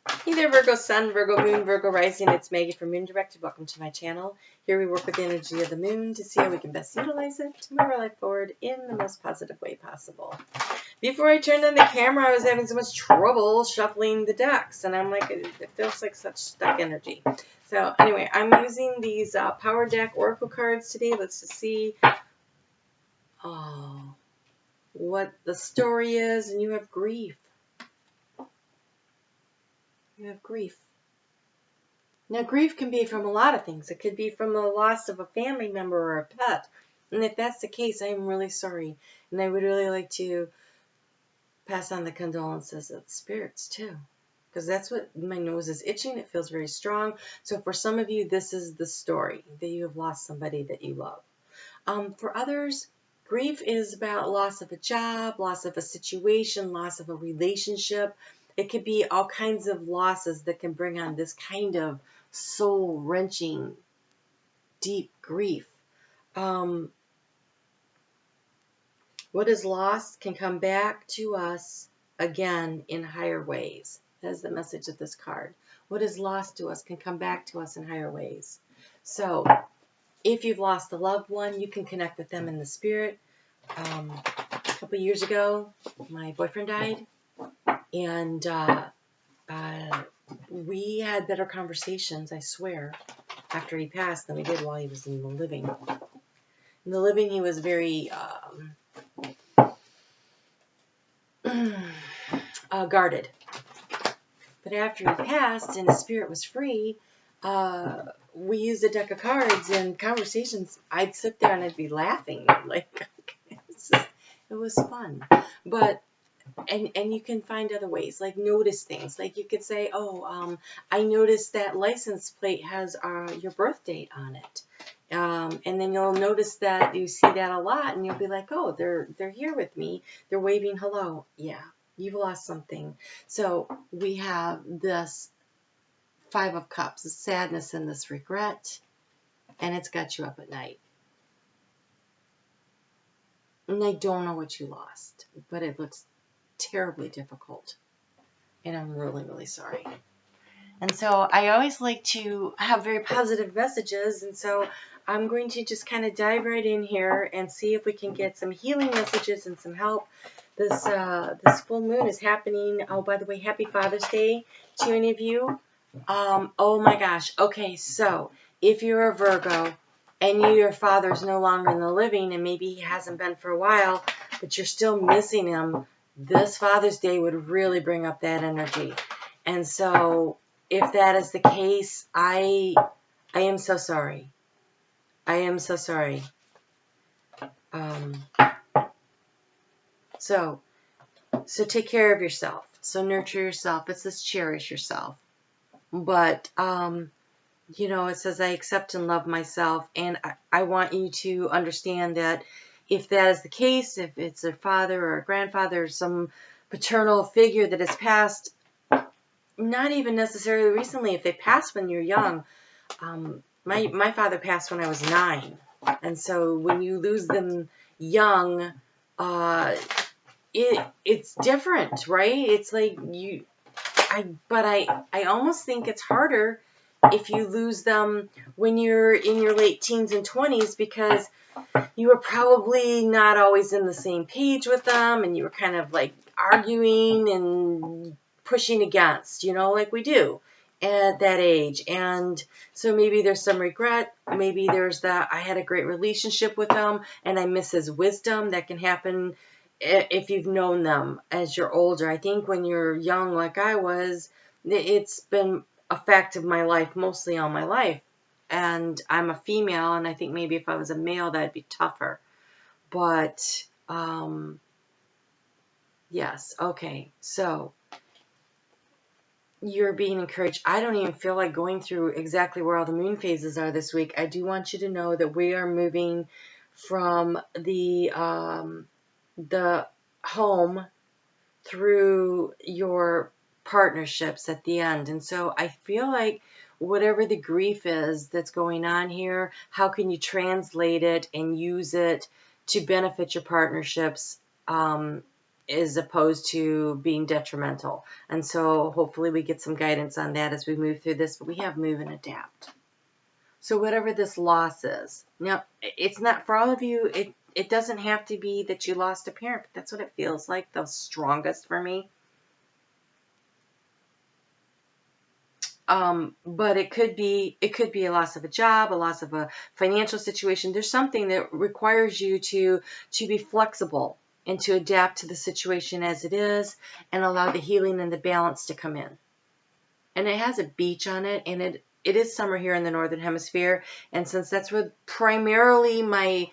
Hey there, Virgo Sun, Virgo Moon, Virgo Rising. It's Maggie from Moon Directed. Welcome to my channel. Here we work with the energy of the moon to see how we can best utilize it to move our life forward in the most positive way possible. Before I turned on the camera, I was having so much trouble shuffling the decks, and I'm like, it feels like such stuck energy. So anyway, I'm using these Power Deck Oracle cards today. Let's just see what the story is. And you have grief. You have grief. Now, grief can be from a lot of things. It could be from the loss of a family member or a pet. And if that's the case, I'm really sorry. And I would really like to pass on the condolences of the spirits, too. Because that's what my nose is itching. It feels very strong. So for some of you, this is the story, that you have lost somebody that you love. For others, grief is about loss of a job, loss of a situation, loss of a relationship. It could be all kinds of losses that can bring on this kind of soul-wrenching, deep grief. What is lost can come back to us again in higher ways. That is the message of this card. What is lost to us can come back to us in higher ways. So, if you've lost a loved one, you can connect with them in the spirit. A couple years ago, my boyfriend died, and we had better conversations, I swear, after he passed than we did while he was in the living. In the living, he was very guarded. But after he passed and his spirit was free, we used a deck of cards and conversations. I'd sit there and I'd be laughing. Like, it was fun. But and you can find other ways, like notice things. Like you could say, I noticed that license plate has your birth date on it. And then you'll notice that you see that a lot, and you'll be like, oh, they're here with me. They're waving hello. Yeah, you've lost something. So we have this Five of Cups, the sadness and this regret, and it's got you up at night. And I don't know what you lost, but it looks terribly difficult. And I'm really, really sorry. And so I always like to have very positive messages, and so I'm going to just kind of dive right in here and see if we can get some healing messages and some help. This full moon is happening. Oh, by the way, happy Father's Day to any of you. Oh my gosh. Okay, so if you're a Virgo and your father's no longer in the living, and maybe he hasn't been for a while, but you're still missing him, this Father's Day would really bring up that energy. And so if that is the case, I am so sorry. I am so sorry. So take care of yourself. So nurture yourself. It says cherish yourself. But, it says I accept and love myself. And I want you to understand that if that is the case, if it's a father or a grandfather or some paternal figure that has passed, not even necessarily recently, if they passed when you're young. My father passed when I was 9. And so when you lose them young, it's different, right? It's like I almost think it's harder if you lose them when you're in your late teens and 20s, because you were probably not always in the same page with them, and you were kind of like arguing and pushing against, like we do at that age. And so maybe there's some regret. Maybe there's that I had a great relationship with them and I miss his wisdom. That can happen if you've known them as you're older. I think when you're young, like I was, it's been a fact of my life, mostly all my life. And I'm a female, and I think maybe if I was a male, that'd be tougher. But, yes, okay, so you're being encouraged. I don't even feel like going through exactly where all the moon phases are this week. I do want you to know that we are moving from the home through your partnerships at the end. And so I feel like whatever the grief is that's going on here, how can you translate it and use it to benefit your partnerships as opposed to being detrimental. And so hopefully we get some guidance on that as we move through this, but we have move and adapt. So whatever this loss is, now it's not for all of you, it doesn't have to be that you lost a parent, but that's what it feels like the strongest for me. But it could be a loss of a job, a loss of a financial situation. There's something that requires you to be flexible and to adapt to the situation as it is and allow the healing and the balance to come in. And it has a beach on it, and it is summer here in the Northern Hemisphere. And since that's where primarily my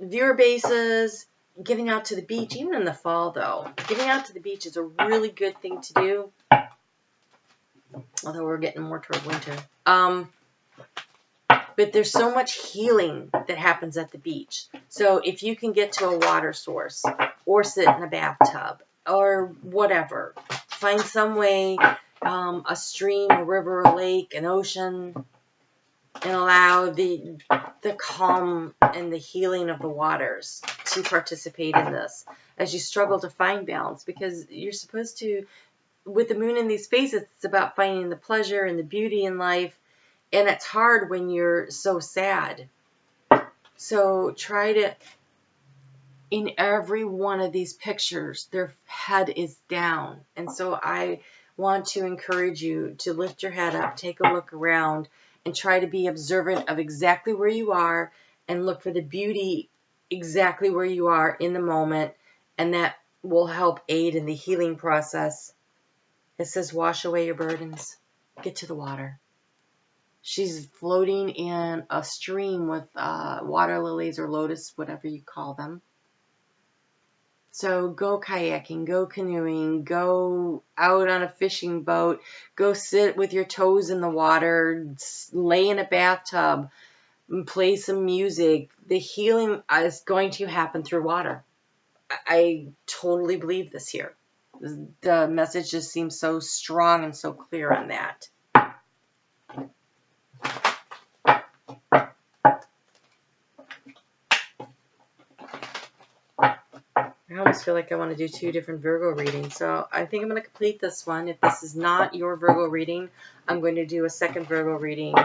viewer base is, getting out to the beach, even in the fall though, getting out to the beach is a really good thing to do. Although we're getting more toward winter. But there's so much healing that happens at the beach. So if you can get to a water source or sit in a bathtub or whatever, find some way, a stream, a river, a lake, an ocean, and allow the calm and the healing of the waters to participate in this as you struggle to find balance, because you're supposed to, with the moon in these phases, it's about finding the pleasure and the beauty in life, and it's hard when you're so sad. So try to, in every one of these pictures, their head is down, and so I want to encourage you to lift your head up, take a look around, and try to be observant of exactly where you are and look for the beauty exactly where you are in the moment, and that will help aid in the healing process. It says, wash away your burdens. Get to the water. She's floating in a stream with water lilies or lotus, whatever you call them. So go kayaking, go canoeing, go out on a fishing boat, go sit with your toes in the water, lay in a bathtub, play some music. The healing is going to happen through water. I totally believe this here. The message just seems so strong and so clear on that. I almost feel like I want to do 2 different Virgo readings. So I think I'm going to complete this one. If this is not your Virgo reading, I'm going to do a second Virgo reading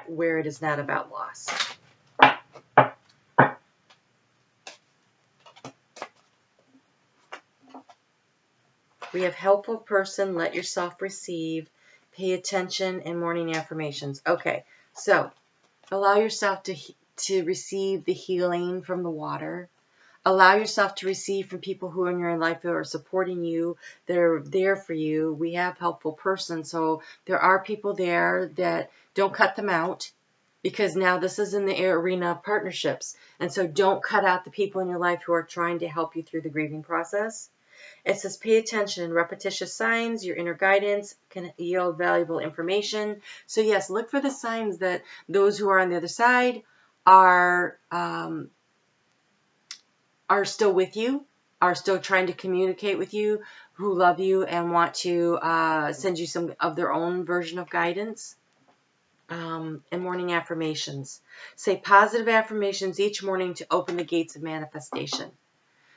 where it is not about loss. We have helpful person, let yourself receive, pay attention, and morning affirmations. Okay, so allow yourself to receive the healing from the water. Allow yourself to receive from people who are in your life who are supporting you, that are there for you. We have helpful person, so there are people there that don't cut them out, because now this is in the arena of partnerships. And so don't cut out the people in your life who are trying to help you through the grieving process. It says, pay attention. Repetitious signs, your inner guidance can yield valuable information. So yes, look for the signs that those who are on the other side are still with you, are still trying to communicate with you, who love you and want to send you some of their own version of guidance. And morning affirmations. Say positive affirmations each morning to open the gates of manifestation.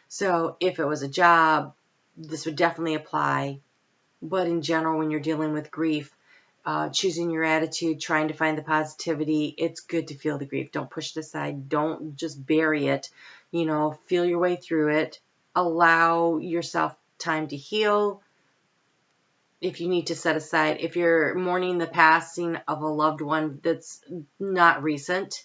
So if it was a job, this would definitely apply. But in general, when you're dealing with grief, choosing your attitude, trying to find the positivity, it's good to feel the grief. Don't push it aside. Don't just bury it. Feel your way through it. Allow yourself time to heal. If you need to set aside, if you're mourning the passing of a loved one that's not recent,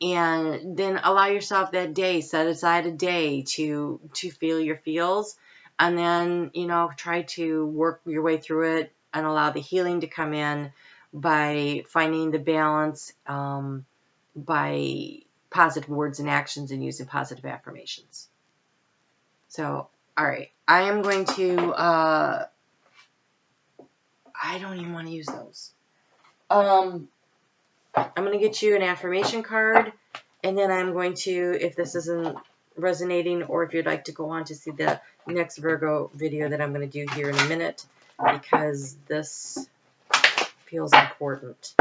and then allow yourself that day, set aside a day to feel your feels, and then, try to work your way through it and allow the healing to come in by finding the balance, by positive words and actions and using positive affirmations. So, all right, I am going to, I don't even want to use those. I'm going to get you an affirmation card, and then I'm going to, if this isn't resonating, or if you'd like to go on to see the next Virgo video that I'm going to do here in a minute, because this feels important.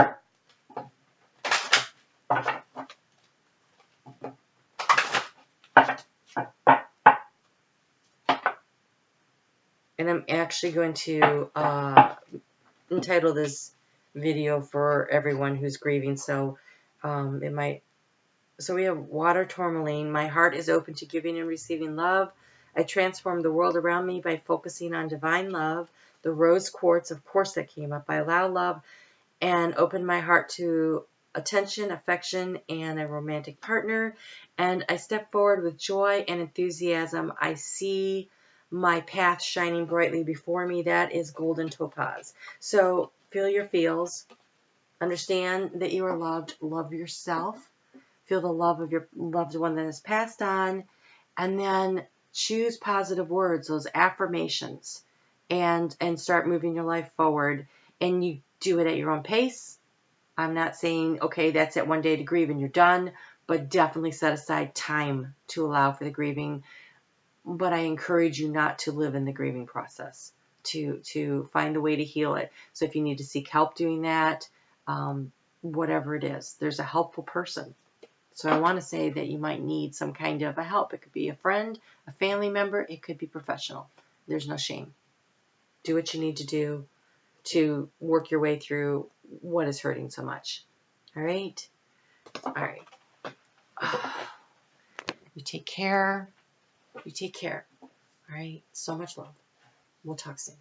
I'm actually going to entitle this video for everyone who's grieving. So it might. So we have water tourmaline. My heart is open to giving and receiving love. I transform the world around me by focusing on divine love. The rose quartz, of course, that came up. I allow love and open my heart to attention, affection, and a romantic partner. And I step forward with joy and enthusiasm. I see my path shining brightly before me. That is golden topaz. So feel your feels. Understand that you are loved. Love yourself. Feel the love of your loved one that has passed on. And then choose positive words, those affirmations, and start moving your life forward. And you do it at your own pace. I'm not saying, okay, that's it, one day to grieve and you're done, but definitely set aside time to allow for the grieving. But I encourage you not to live in the grieving process, to find a way to heal it. So if you need to seek help doing that, whatever it is, there's a helpful person. So I want to say that you might need some kind of a help. It could be a friend, a family member. It could be professional. There's no shame. Do what you need to do to work your way through what is hurting so much. All right? All right. You take care. You take care. All right? So much love. We'll talk soon.